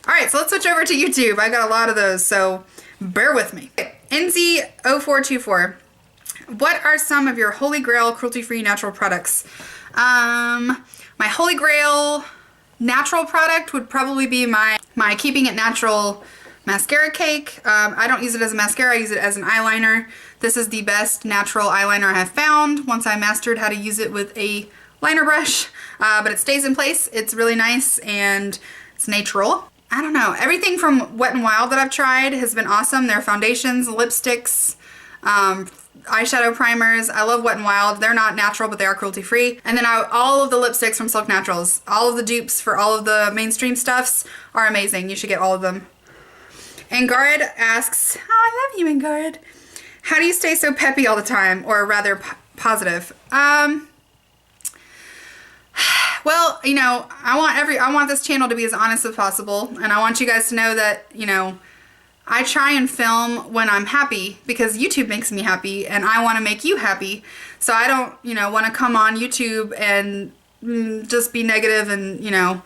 All right, so let's switch over to YouTube. I got a lot of those, so bear with me. NZ0424. What are some of your holy grail cruelty-free natural products? My holy grail natural product would probably be my Keeping It Natural mascara cake. I don't use it as a mascara, I use it as an eyeliner. This is the best natural eyeliner I have found once I mastered how to use it with a liner brush. But it stays in place, it's really nice, and it's natural. I don't know, everything from Wet n Wild that I've tried has been awesome. Their foundations, lipsticks, eyeshadow primers. I love Wet n Wild. They're not natural, but they are cruelty free. And then all of the lipsticks from Silk Naturals, all of the dupes for all of the mainstream stuffs are amazing. You should get all of them. Angard asks, oh, I love you, Angard. How do you stay so peppy all the time, or rather positive? Well, you know, I want this channel to be as honest as possible, and I want you guys to know that, you know, I try and film when I'm happy because YouTube makes me happy and I want to make you happy. So I don't, you know, want to come on YouTube and just be negative and, you know,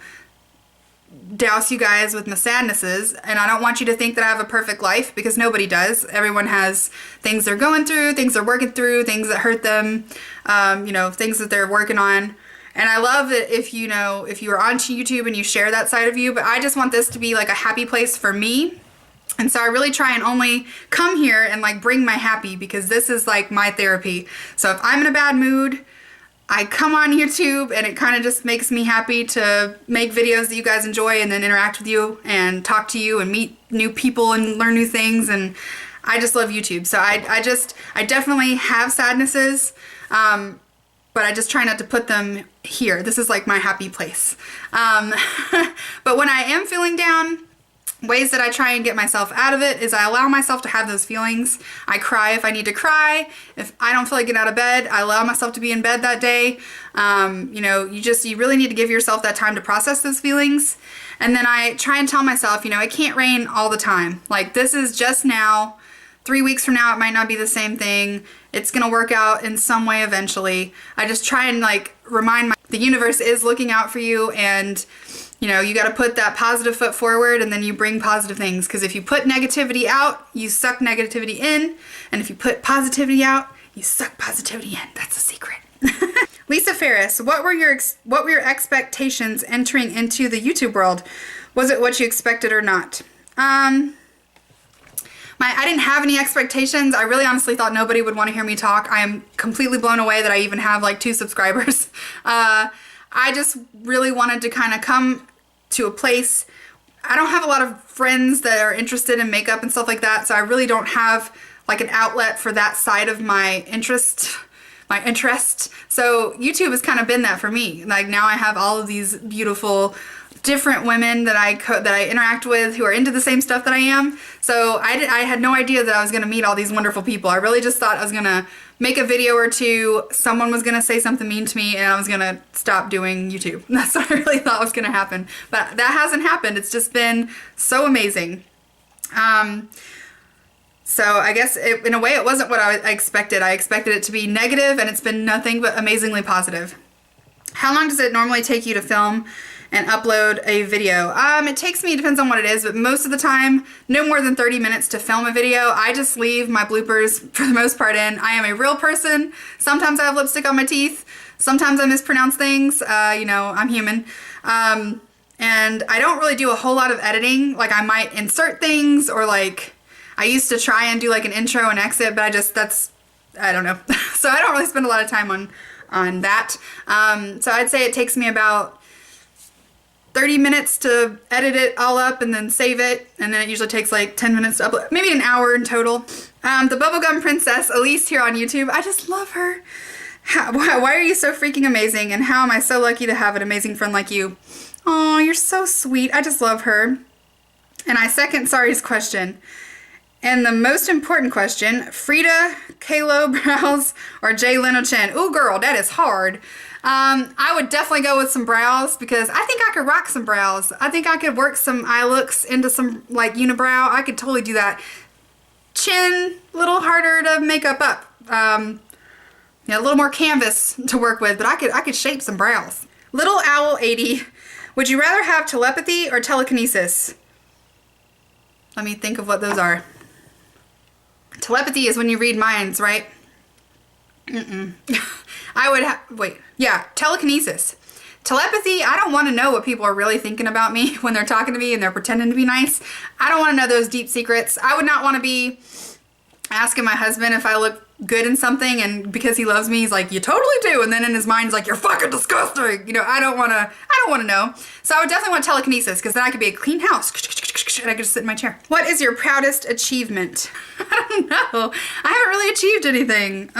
douse you guys with my sadnesses. And I don't want you to think that I have a perfect life, because nobody does. Everyone has things they're going through, things they're working through, things that hurt them, you know, things that they're working on. And I love that if you are onto YouTube and you share that side of you, but I just want this to be like a happy place for me. And so I really try and only come here and like bring my happy, because this is like my therapy. So if I'm in a bad mood, I come on YouTube and it kind of just makes me happy to make videos that you guys enjoy and then interact with you and talk to you and meet new people and learn new things. And I just love YouTube. So I definitely have sadnesses, but I just try not to put them here. This is like my happy place. But when I am feeling down, ways that I try and get myself out of it is I allow myself to have those feelings. I cry if I need to cry. If I don't feel like getting out of bed, I allow myself to be in bed that day. You know, you really need to give yourself that time to process those feelings. And then I try and tell myself, you know, it can't rain all the time. Like, this is just now. 3 weeks from now, it might not be the same thing. It's gonna work out in some way eventually. I just try and like remind the universe is looking out for you, and you know, you got to put that positive foot forward, and then you bring positive things. Because if you put negativity out, you suck negativity in. And if you put positivity out, you suck positivity in. That's the secret. Lisa Ferris, what were your expectations entering into the YouTube world? Was it what you expected or not? I didn't have any expectations. I really honestly thought nobody would want to hear me talk. I am completely blown away that I even have like 2 subscribers. I just really wanted to kind of come to a place. I don't have a lot of friends that are interested in makeup and stuff like that, so I really don't have like an outlet for that side of my interest. So YouTube has kind of been that for me. Like, now I have all of these beautiful different women that I interact with who are into the same stuff that I am. So I had no idea that I was going to meet all these wonderful people. I really just thought I was going to make a video or two, someone was going to say something mean to me, and I was going to stop doing YouTube. That's what I really thought was going to happen. But that hasn't happened. It's just been so amazing. So I guess in a way it wasn't what I expected. I expected it to be negative, and it's been nothing but amazingly positive. How long does it normally take you to film and upload a video? It takes me, it depends on what it is, but most of the time, no more than 30 minutes to film a video. I just leave my bloopers for the most part in. I am a real person. Sometimes I have lipstick on my teeth. Sometimes I mispronounce things. You know, I'm human. And I don't really do a whole lot of editing. Like, I might insert things, or like, I used to try and do like an intro and exit, but I don't know. So I don't really spend a lot of time on that. So I'd say it takes me about 30 minutes to edit it all up and then save it, and then it usually takes like 10 minutes to upload, maybe an hour in total. The Bubblegum Princess, Elise here on YouTube, I just love her. Why are you so freaking amazing, and how am I so lucky to have an amazing friend like you? Oh, you're so sweet. I just love her. And I second Sari's question. And the most important question, Frida Kahlo brows or Jay Leno chin? Ooh, girl, that is hard. I would definitely go with some brows, because I think I could rock some brows. I think I could work some eye looks into some like unibrow. I could totally do that. Chin, a little harder to make up. Yeah, a little more canvas to work with, but I could shape some brows. Little Owl 80, would you rather have telepathy or telekinesis? Let me think of what those are. Telepathy is when you read minds, right? I would wait. Yeah, telekinesis. Telepathy, I don't want to know what people are really thinking about me when they're talking to me and they're pretending to be nice. I don't want to know those deep secrets. I would not want to be asking my husband if I look good in something, and because he loves me, he's like, you totally do. And then in his mind, he's like, you're fucking disgusting. You know, I don't want to know. So I would definitely want telekinesis, because then I could be a clean house and I could just sit in my chair. What is your proudest achievement? I don't know. I haven't really achieved anything.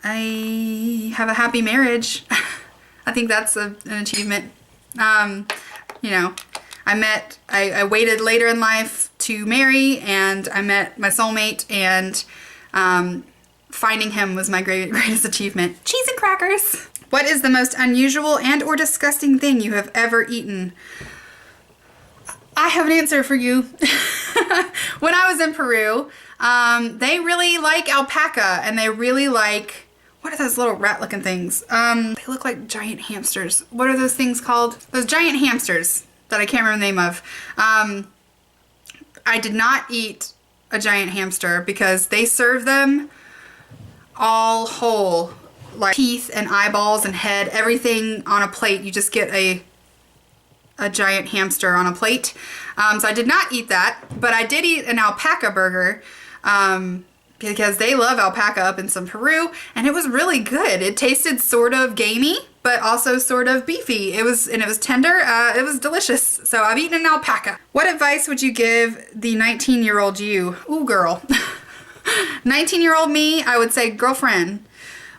I have a happy marriage. I think that's an achievement. You know, I waited later in life to marry, and I met my soulmate, and finding him was my greatest achievement. Cheese and crackers. What is the most unusual and or disgusting thing you have ever eaten? I have an answer for you. When I was in Peru, they really like alpaca, and they really like, what are those little rat looking things? They look like giant hamsters. What are those things called? Those giant hamsters that I can't remember the name of. I did not eat a giant hamster because they serve them all whole, like teeth and eyeballs and head, everything on a plate. You just get a giant hamster on a plate. So I did not eat that, but I did eat an alpaca burger. Because they love alpaca up in some Peru, and it was really good. It tasted sort of gamey, but also sort of beefy. It was tender. It was delicious. So I've eaten an alpaca. What advice would you give the 19-year-old you? Ooh, girl. 19-year-old me, I would say, girlfriend,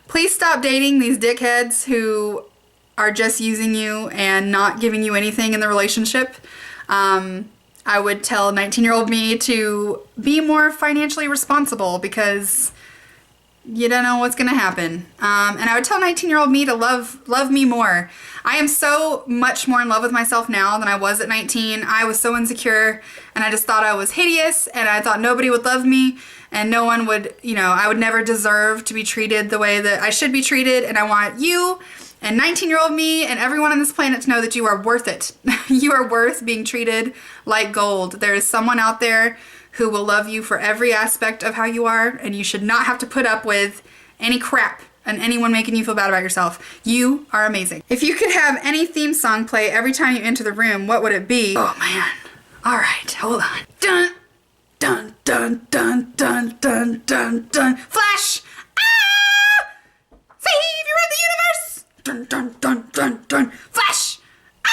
please stop dating these dickheads who are just using you and not giving you anything in the relationship. I would tell 19-year-old me to be more financially responsible, because you don't know what's gonna happen. And I would tell 19-year-old me to love me more. I am so much more in love with myself now than I was at 19. I was so insecure, and I just thought I was hideous, and I thought nobody would love me, and no one would, you know, I would never deserve to be treated the way that I should be treated. And I want you and 19-year-old me and everyone on this planet to know that you are worth it. You are worth being treated like gold. There is someone out there who will love you for every aspect of how you are, and you should not have to put up with any crap and anyone making you feel bad about yourself. You are amazing. If you could have any theme song play every time you enter the room, what would it be? Oh man. All right, hold on. Dun, dun, dun, dun, dun, dun, dun, dun. Flash! Ah! Savior of the universe! Dun, dun, dun, dun, dun. Flash! Ah!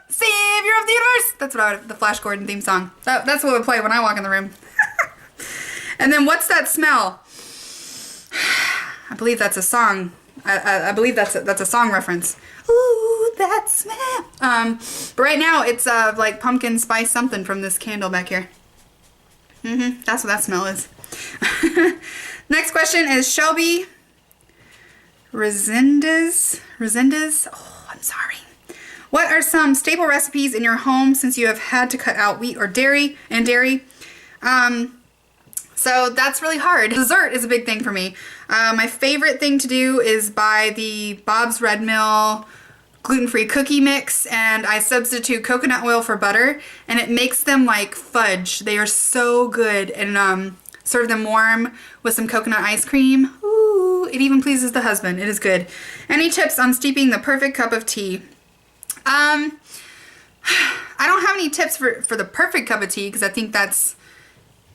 Savior of the universe! That's what the Flash Gordon theme song. That's what would play when I walk in the room. And then what's that smell? I believe that's a song. I believe that's a song reference. Ooh, that smell. But right now it's like pumpkin spice something from this candle back here. That's what that smell is. Next question is Shelby Resendez. Oh, I'm sorry. What are some staple recipes in your home since you have had to cut out wheat or dairy? So that's really hard. Dessert is a big thing for me. My favorite thing to do is buy the Bob's Red Mill gluten-free cookie mix, and I substitute coconut oil for butter, and it makes them like fudge. They are so good, and serve them warm with some coconut ice cream. Ooh, it even pleases the husband. It is good. Any tips on steeping the perfect cup of tea? I don't have any tips for the perfect cup of tea, because I think that's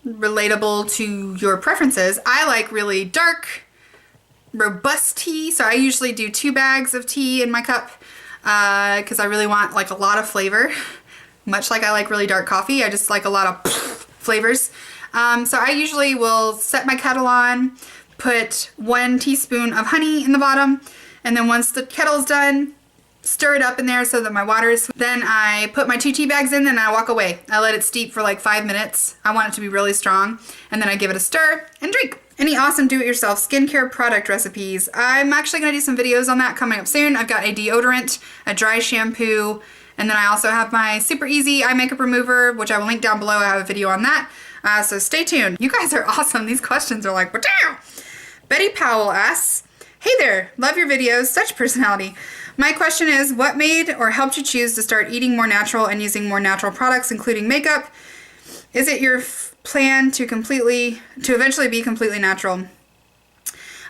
relatable to your preferences. I like really dark, robust tea, so I usually do 2 bags of tea in my cup, because I really want like a lot of flavor. Much like I like really dark coffee, I just like a lot of flavors. So I usually will set my kettle on, put 1 teaspoon of honey in the bottom, and then once the kettle's done, stir it up in there so that my water is. Then I put my 2 tea bags in, and I walk away. I let it steep for like 5 minutes. I want it to be really strong, and then I give it a stir and drink. Any awesome do-it-yourself skincare product recipes? I'm actually going to do some videos on that coming up soon. I've got a deodorant, a dry shampoo, and then I also have my super easy eye makeup remover, which I will link down below. I have a video on that. So stay tuned. You guys are awesome. These questions are like, damn. Betty Powell asks, hey there, love your videos, such personality. My question is, what made or helped you choose to start eating more natural and using more natural products, including makeup? Is it your plan to eventually be completely natural?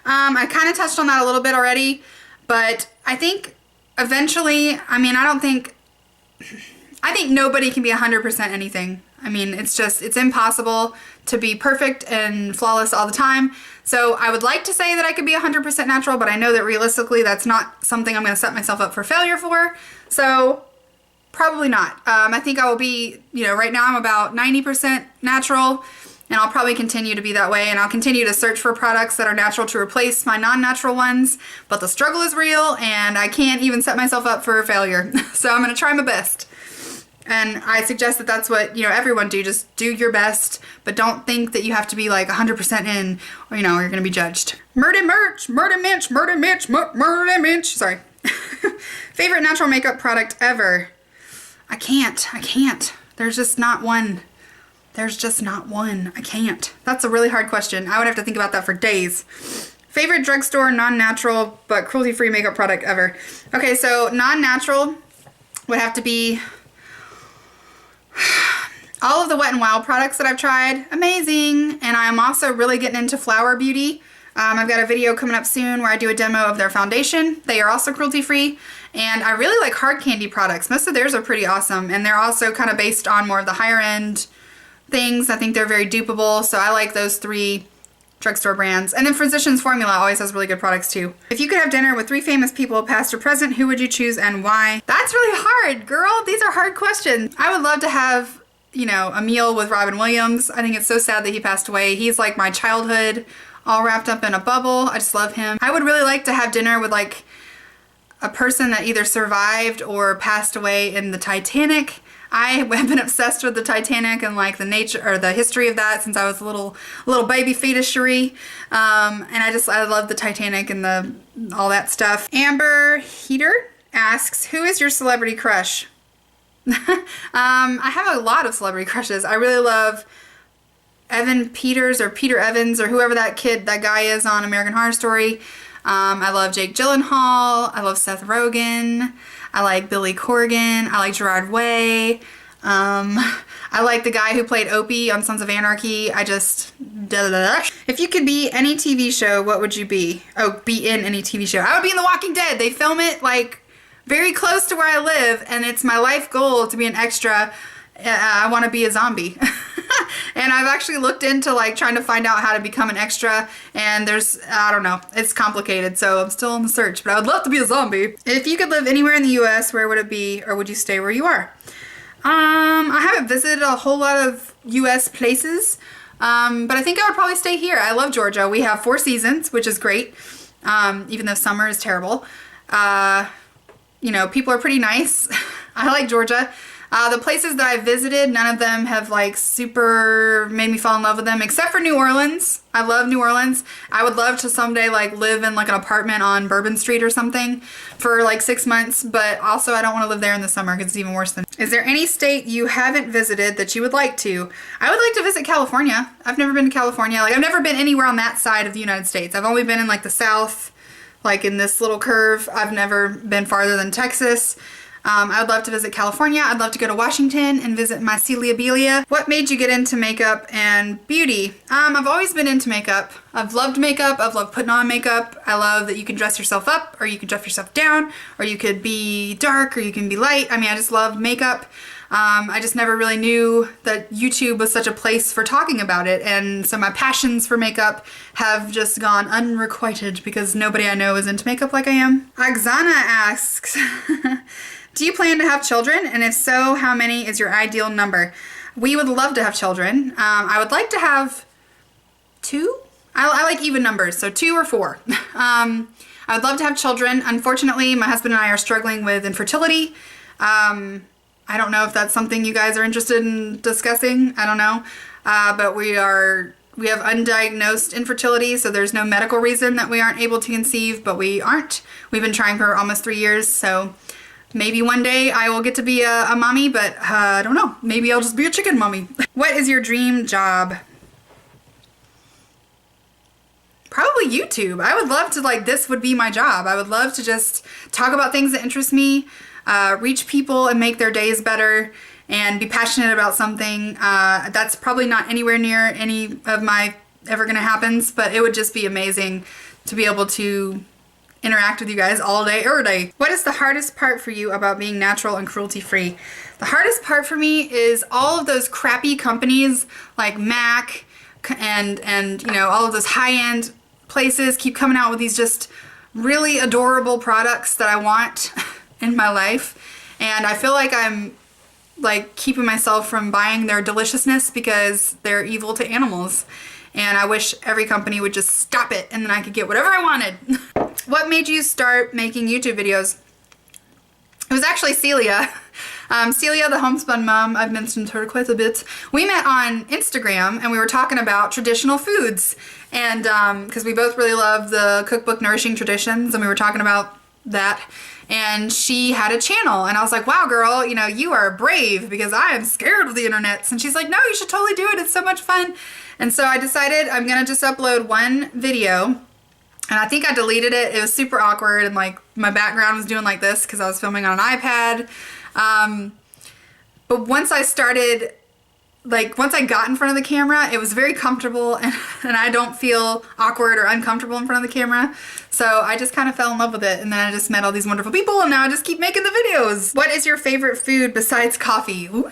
I kind of touched on that a little bit already, but I think eventually, I think nobody can be 100% anything. I mean, it's impossible to be perfect and flawless all the time. So I would like to say that I could be 100% natural, but I know that realistically that's not something I'm going to set myself up for failure for. So probably not. I think I will be, right now I'm about 90% natural, and I'll probably continue to be that way, and I'll continue to search for products that are natural to replace my non-natural ones, but the struggle is real, and I can't even set myself up for failure. So I'm going to try my best. And I suggest that that's what, everyone do. Just do your best, but don't think that you have to be like 100% in, or, you're going to be judged. Murder Minch. Sorry. Favorite natural makeup product ever? I can't. There's just not one. I can't. That's a really hard question. I would have to think about that for days. Favorite drugstore non-natural but cruelty-free makeup product ever? Okay, so non-natural would have to be all of the Wet n Wild products that I've tried. Amazing. And I'm also really getting into Flower Beauty. I've got a video coming up soon where I do a demo of their foundation. They are also cruelty-free. And I really like hard candy products. Most of theirs are pretty awesome. And they're also kind of based on more of the higher end things. I think they're very dupeable. So I like those 3 drugstore brands. And then Physicians Formula always has really good products too. If you could have dinner with 3 famous people, past or present, who would you choose and why? That's really hard, girl. These are hard questions. I would love to have, a meal with Robin Williams. I think it's so sad that he passed away. He's like my childhood, all wrapped up in a bubble. I just love him. I would really like to have dinner with like a person that either survived or passed away in the Titanic. I have been obsessed with the Titanic and like the nature or the history of that since I was a little baby fetus Cherie. And I love the Titanic and all that stuff. Amber Heater asks, who is your celebrity crush? I have a lot of celebrity crushes. I really love Evan Peters or Peter Evans or whoever that guy is on American Horror Story. I love Jake Gyllenhaal. I love Seth Rogen. I like Billy Corgan. I like Gerard Way. I like the guy who played Opie on Sons of Anarchy. If you could be any TV show, what would you be? Oh, be in any TV show. I would be in The Walking Dead. They film it like very close to where I live, and it's my life goal to be an extra. I want to be a zombie. And I've actually looked into like trying to find out how to become an extra, and I don't know, it's complicated, so I'm still on the search, but I would love to be a zombie. If you could live anywhere in the US, where would it be, or would you stay where you are? I haven't visited a whole lot of US places, but I think I would probably stay here. I love Georgia. We have 4 seasons, which is great, even though summer is terrible. People are pretty nice. I like Georgia. The places that I visited, none of them have like super made me fall in love with them, except for New Orleans. I love New Orleans. I would love to someday like live in like an apartment on Bourbon Street or something for like 6 months, but also I don't want to live there in the summer because it's even worse than. Is there any state you haven't visited that you would like to? I would like to visit California. I've never been to California. Like I've never been anywhere on that side of the United States. I've only been in like the South, like in this little curve. I've never been farther than Texas. I would love to visit California. I'd love to go to Washington and visit my Celia Belia. What made you get into makeup and beauty? I've always been into makeup. I've loved makeup. I've loved putting on makeup. I love that you can dress yourself up, or you can dress yourself down, or you could be dark, or you can be light. I just love makeup. I just never really knew that YouTube was such a place for talking about it, and so my passions for makeup have just gone unrequited because nobody I know is into makeup like I am. Oksana asks, do you plan to have children? And if so, how many is your ideal number? We would love to have children. I would like to have 2. I like even numbers, so 2 or 4. I would love to have children. Unfortunately, my husband and I are struggling with infertility. I don't know if that's something you guys are interested in discussing. I don't know. But we have undiagnosed infertility, so there's no medical reason that we aren't able to conceive, but we aren't. We've been trying for almost 3 years, so maybe one day I will get to be a mommy, but I don't know. Maybe I'll just be a chicken mommy. What is your dream job? Probably probably YouTube. I would love to, like, this would be my job. I would love to just talk about things that interest me, reach people and make their days better, and be passionate about something. That's probably not anywhere near any of my ever gonna happens, but it would just be amazing to be able to interact with you guys all day, every day. What is the hardest part for you about being natural and cruelty-free? The hardest part for me is all of those crappy companies like MAC and you know, all of those high-end places keep coming out with these just really adorable products that I want in my life. And I feel like I'm like keeping myself from buying their deliciousness because they're evil to animals. And I wish every company would just stop it and then I could get whatever I wanted. What made you start making YouTube videos? It was actually Celia. Celia, the homespun mom, I've mentioned her quite a bit. We met on Instagram and we were talking about traditional foods. And because we both really love the cookbook Nourishing Traditions, and we were talking about that. And she had a channel and I was like, wow, girl, you know, you are brave because I am scared of the internet. And she's like, no, you should totally do it. It's so much fun. And so I decided I'm going to just upload one video. And I think I deleted it. It was super awkward and like my background was doing like this because I was filming on an iPad. But once I started, like once I got in front of the camera, it was very comfortable and I don't feel awkward or uncomfortable in front of the camera. So I just kind of fell in love with it, and then I just met all these wonderful people and now I just keep making the videos. What is your favorite food besides coffee? Ooh.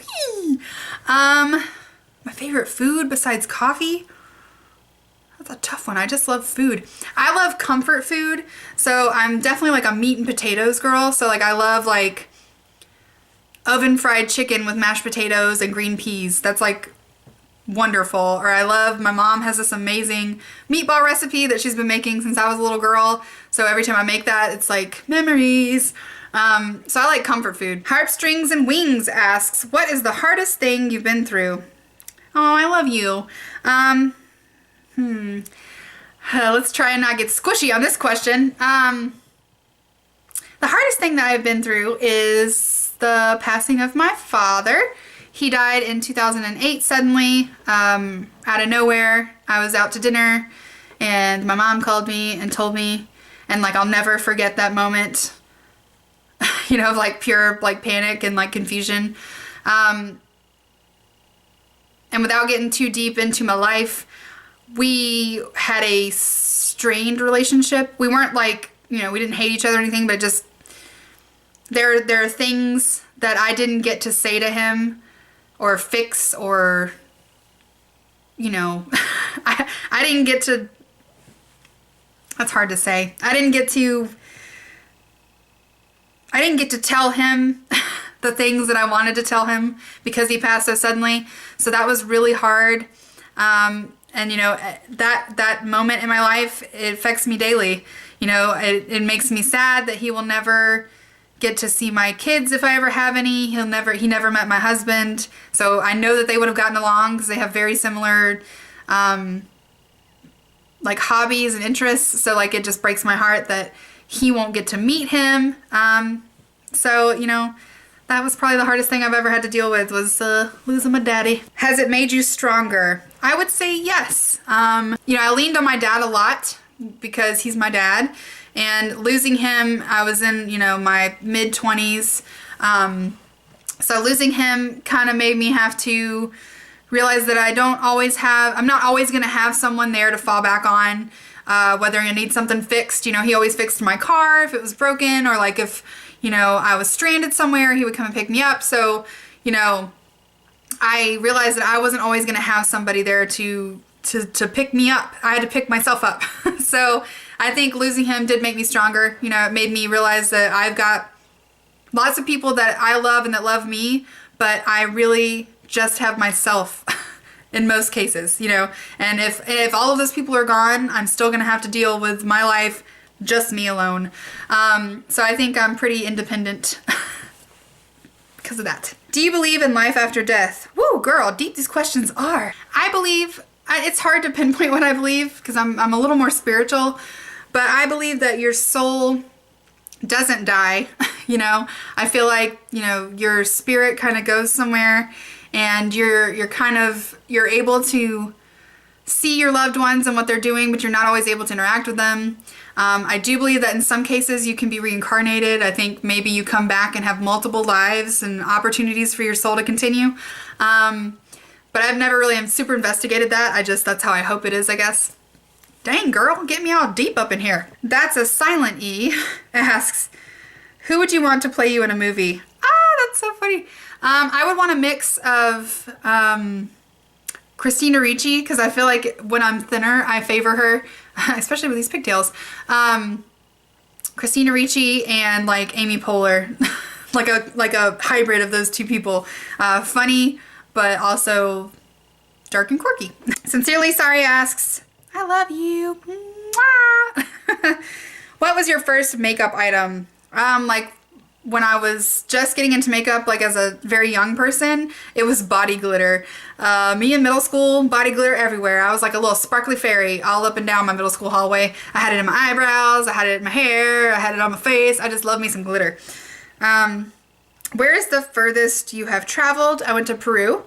My favorite food besides coffee? That's a tough one. I just love food. I love comfort food. So I'm definitely like a meat and potatoes girl. So like I love like oven fried chicken with mashed potatoes and green peas. That's like wonderful. Or I love, my mom has this amazing meatball recipe that she's been making since I was a little girl. So every time I make that, it's like memories. So I like comfort food. Heartstrings and Wings asks, what is the hardest thing you've been through? Oh, I love you. Let's try and not get squishy on this question. The hardest thing that I've been through is the passing of my father. He died in 2008 suddenly, out of nowhere. I was out to dinner and my mom called me and told me, and like I'll never forget that moment, you know, of like pure like panic and like confusion. And without getting too deep into my life, we had a strained relationship. We weren't like, you know, we didn't hate each other or anything, but just there are things that I didn't get to say to him or fix, or, you know, I didn't get to, that's hard to say. I didn't get to tell him the things that I wanted to tell him because he passed so suddenly. So that was really hard. And you know, that moment in my life, it affects me daily. You know, it makes me sad that he will never get to see my kids if I ever have any. He never met my husband. So I know that they would have gotten along because they have very similar like hobbies and interests. So like it just breaks my heart that he won't get to meet him. So, you know, that was probably the hardest thing I've ever had to deal with, was losing my daddy. Has it made you stronger? I would say yes. You know, I leaned on my dad a lot because he's my dad, and losing him, I was in, you know, my mid-20s. So losing him kind of made me have to realize that I'm not always going to have someone there to fall back on, whether I need something fixed. You know, he always fixed my car if it was broken, or like if, you know, I was stranded somewhere, he would come and pick me up. So, you know, I realized that I wasn't always going to have somebody there to pick me up. I had to pick myself up. So I think losing him did make me stronger. You know, it made me realize that I've got lots of people that I love and that love me, but I really just have myself in most cases, you know. And if all of those people are gone, I'm still going to have to deal with my life, just me alone. So I think I'm pretty independent because of that. Do you believe in life after death? Woo, girl, deep these questions are. I believe, it's hard to pinpoint what I believe because I'm a little more spiritual, but I believe that your soul doesn't die. You know, I feel like, you know, your spirit kind of goes somewhere and you're able to see your loved ones and what they're doing, but you're not always able to interact with them. I do believe that in some cases you can be reincarnated. I think maybe you come back and have multiple lives and opportunities for your soul to continue. But I've never really super investigated that. That's how I hope it is, I guess. Dang, girl, get me all deep up in here. That's a silent E. Asks, who would you want to play you in a movie? Ah, that's so funny. I would want a mix of Christina Ricci, because I feel like when I'm thinner, I favor her, especially with these pigtails. Christina Ricci and like Amy Poehler, like a hybrid of those two people. Funny, but also dark and quirky. Sincerely Sorry asks, I love you. Mwah. What was your first makeup item? Like when I was just getting into makeup, like as a very young person, it was body glitter. Me in middle school, body glitter everywhere. I was like a little sparkly fairy all up and down my middle school hallway. I had it in my eyebrows, I had it in my hair, I had it on my face. I just love me some glitter. Where is the furthest you have traveled? I went to Peru.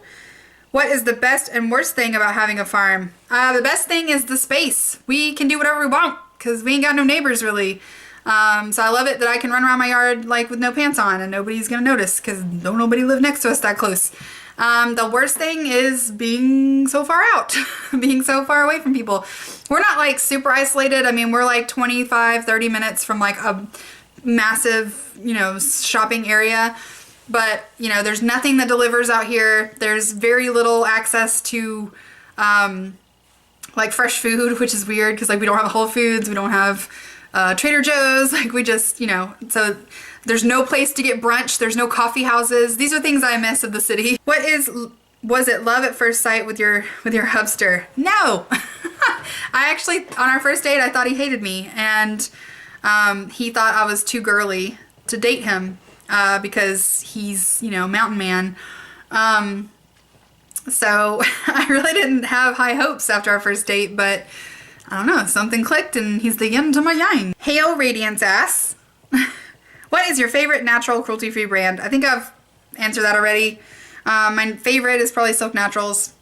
What is the best and worst thing about having a farm? The best thing is the space. We can do whatever we want because we ain't got no neighbors really. So I love it that I can run around my yard like with no pants on and nobody's gonna notice because don't nobody live next to us that close. The worst thing is being so far out, being so far away from people. We're not like super isolated. I mean, we're like 25, 30 minutes from like a massive, shopping area. But, there's nothing that delivers out here. There's very little access to, like fresh food, which is weird because like we don't have a Whole Foods, we don't have Trader Joe's, like we just, so there's no place to get brunch. There's no coffee houses. These are things I miss of the city. Was it love at first sight with your hubster? No. I actually, on our first date, I thought he hated me and he thought I was too girly to date him. Because he's, mountain man. So I really didn't have high hopes after our first date, but I don't know, something clicked and he's the yin to my yang. Hail Radiance asks, what is your favorite natural cruelty-free brand? I think I've answered that already. My favorite is probably Silk Naturals,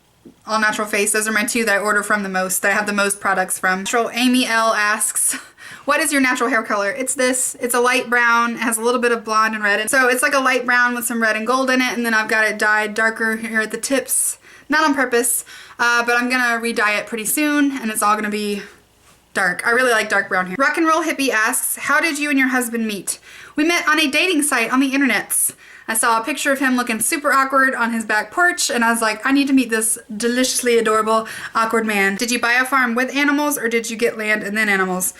All Natural Face. Those are my two that I order from the most, that I have the most products from. Natural Amy L asks, what is your natural hair color? It's this. It's a light brown. It has a little bit of blonde and red. And so it's like a light brown with some red and gold in it. And then I've got it dyed darker here at the tips. Not on purpose, but I'm going to re-dye it pretty soon. And it's all going to be dark. I really like dark brown hair. Rock and Roll Hippie asks, how did you and your husband meet? We met on a dating site on the internets. I saw a picture of him looking super awkward on his back porch and I was like, I need to meet this deliciously adorable awkward man. Did you buy a farm with animals or did you get land and then animals?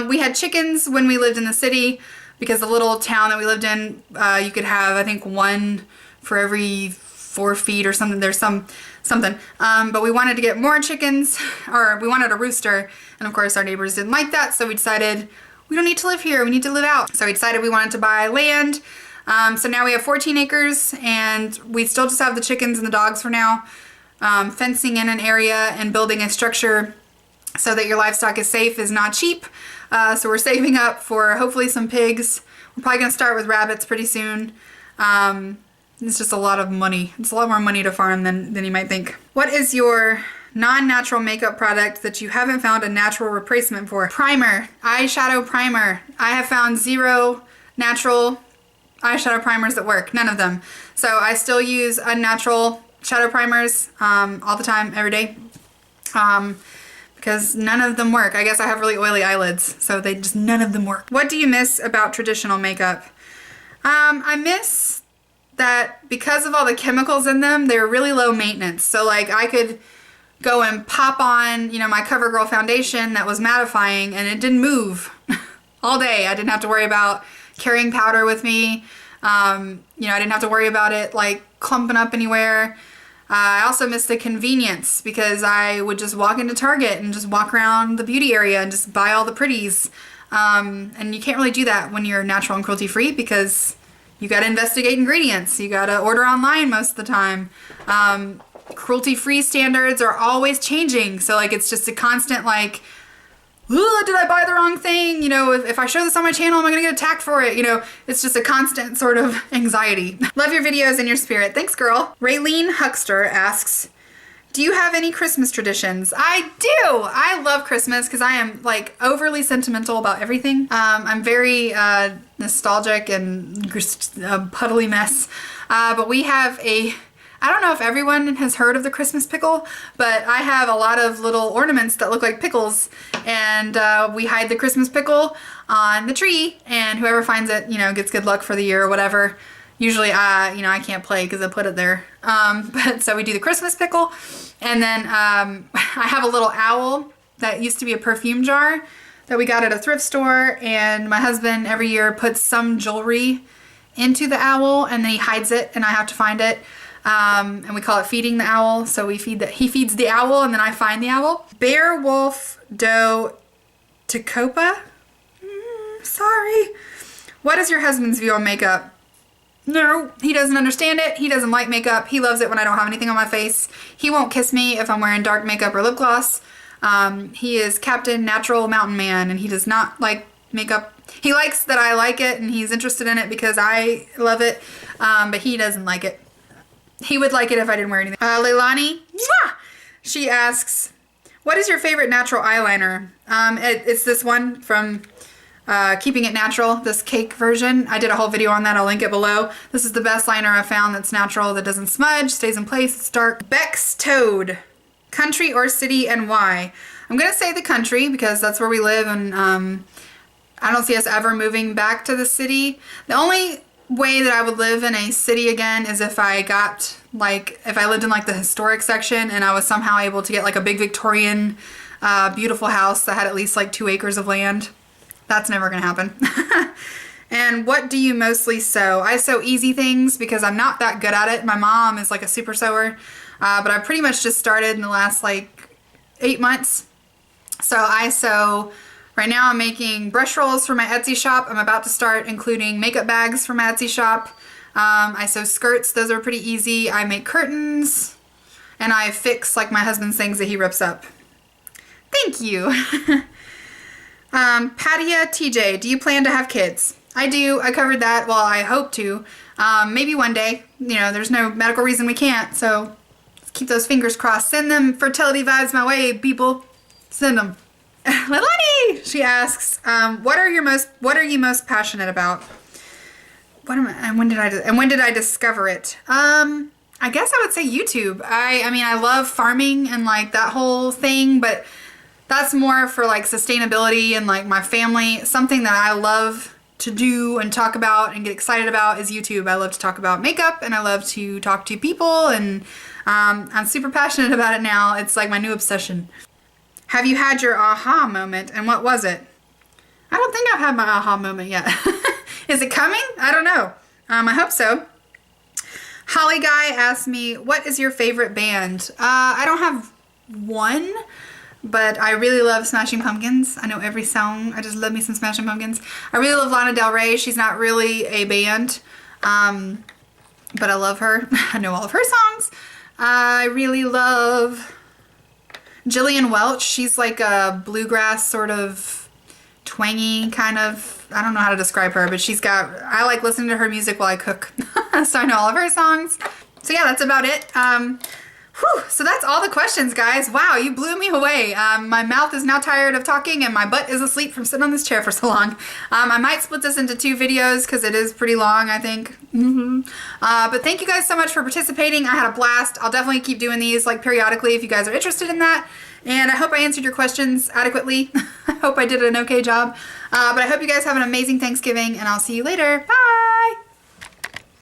We had chickens when we lived in the city because the little town that we lived in, you could have, I think, one for every 4 feet or something. There's something. But we wanted to get more chickens, or we wanted a rooster. And of course our neighbors didn't like that. So we decided we don't need to live here. We need to live out. So we decided we wanted to buy land. So now we have 14 acres and we still just have the chickens and the dogs for now. Fencing in an area and building a structure so that your livestock is safe is not cheap. So we're saving up for hopefully some pigs. We're probably going to start with rabbits pretty soon. It's just a lot of money. It's a lot more money to farm than you might think. What is your non-natural makeup product that you haven't found a natural replacement for? Primer. Eyeshadow primer. I have found 0 natural eyeshadow primers that work. None of them. So I still use unnatural shadow primers all the time, every day. Because none of them work. I guess I have really oily eyelids, so none of them work. What do you miss about traditional makeup? I miss that because of all the chemicals in them, they're really low maintenance. So like I could go and pop on, my CoverGirl foundation that was mattifying and it didn't move all day. I didn't have to worry about carrying powder with me. I didn't have to worry about it like clumping up anywhere. I also miss the convenience because I would just walk into Target and just walk around the beauty area and just buy all the pretties. And you can't really do that when you're natural and cruelty free because you got to investigate ingredients. You got to order online most of the time. Cruelty free standards are always changing. So like it's just a constant like, did I buy the wrong thing? If I show this on my channel, am I gonna get attacked for it? It's just a constant sort of anxiety. Love your videos and your spirit. Thanks, girl. Raylene Huckster asks, Do you have any Christmas traditions? I do. I love Christmas because I am like overly sentimental about everything. I'm very nostalgic and a puddly mess. But we have I don't know if everyone has heard of the Christmas pickle, but I have a lot of little ornaments that look like pickles, and we hide the Christmas pickle on the tree, and whoever finds it, you know, gets good luck for the year or whatever. Usually, I can't play because I put it there. But so we do the Christmas pickle, and then I have a little owl that used to be a perfume jar that we got at a thrift store, and my husband every year puts some jewelry into the owl, and then he hides it, and I have to find it. And we call it feeding the owl. So he feeds the owl, and then I find the owl. Bear, wolf, doe, Tacopa. Sorry. What is your husband's view on makeup? No, he doesn't understand it. He doesn't like makeup. He loves it when I don't have anything on my face. He won't kiss me if I'm wearing dark makeup or lip gloss. He is Captain Natural Mountain Man, and he does not like makeup. He likes that I like it, and he's interested in it because I love it, but he doesn't like it. He would like it if I didn't wear anything. Leilani, she asks, what is your favorite natural eyeliner? It's this one from Keeping It Natural, this cake version. I did a whole video on that. I'll link it below. This is the best liner I've found that's natural, that doesn't smudge, stays in place, it's dark. Beck's Toad, country or city, and why? I'm going to say the country because that's where we live, and I don't see us ever moving back to the city. The only way that I would live in a city again is if I lived in like the historic section and I was somehow able to get like a big Victorian beautiful house that had at least like 2 acres of land. That's never gonna happen. And what do you mostly sew? I sew easy things because I'm not that good at it. My mom is like a super sewer, but I pretty much just started in the last like 8 months. So I sew. Right now I'm making brush rolls for my Etsy shop. I'm about to start including makeup bags for my Etsy shop. I sew skirts. Those are pretty easy. I make curtains, and I fix like my husband's things that he rips up. Thank you. Patia TJ, do you plan to have kids? I do. I covered that. Well, I hope to. Maybe one day. You know, there's no medical reason we can't, so let's keep those fingers crossed. Send them fertility vibes my way, people. Send them. Leilani, she asks, what are you most passionate about? And when did I discover it? I guess I would say YouTube. I mean, I love farming and like that whole thing, but that's more for like sustainability and like my family. Something that I love to do and talk about and get excited about is YouTube. I love to talk about makeup, and I love to talk to people, and I'm super passionate about it now. It's like my new obsession. Have you had your aha moment, and what was it? I don't think I've had my aha moment yet. Is it coming? I don't know. I hope so. Holly Guy asked me, what is your favorite band? I don't have one, but I really love Smashing Pumpkins. I know every song. I just love me some Smashing Pumpkins. I really love Lana Del Rey. She's not really a band, but I love her. I know all of her songs. I really love Jillian Welch. She's like a bluegrass sort of twangy kind of, I don't know how to describe her, but I like listening to her music while I cook. So I know all of her songs. So yeah, that's about it. So that's all the questions, guys. Wow, you blew me away. My mouth is now tired of talking, and my butt is asleep from sitting on this chair for so long. I might split this into 2 videos because it is pretty long, I think. But thank you guys so much for participating. I had a blast. I'll definitely keep doing these like periodically if you guys are interested in that. And I hope I answered your questions adequately. I hope I did an okay job. But I hope you guys have an amazing Thanksgiving, and I'll see you later. Bye!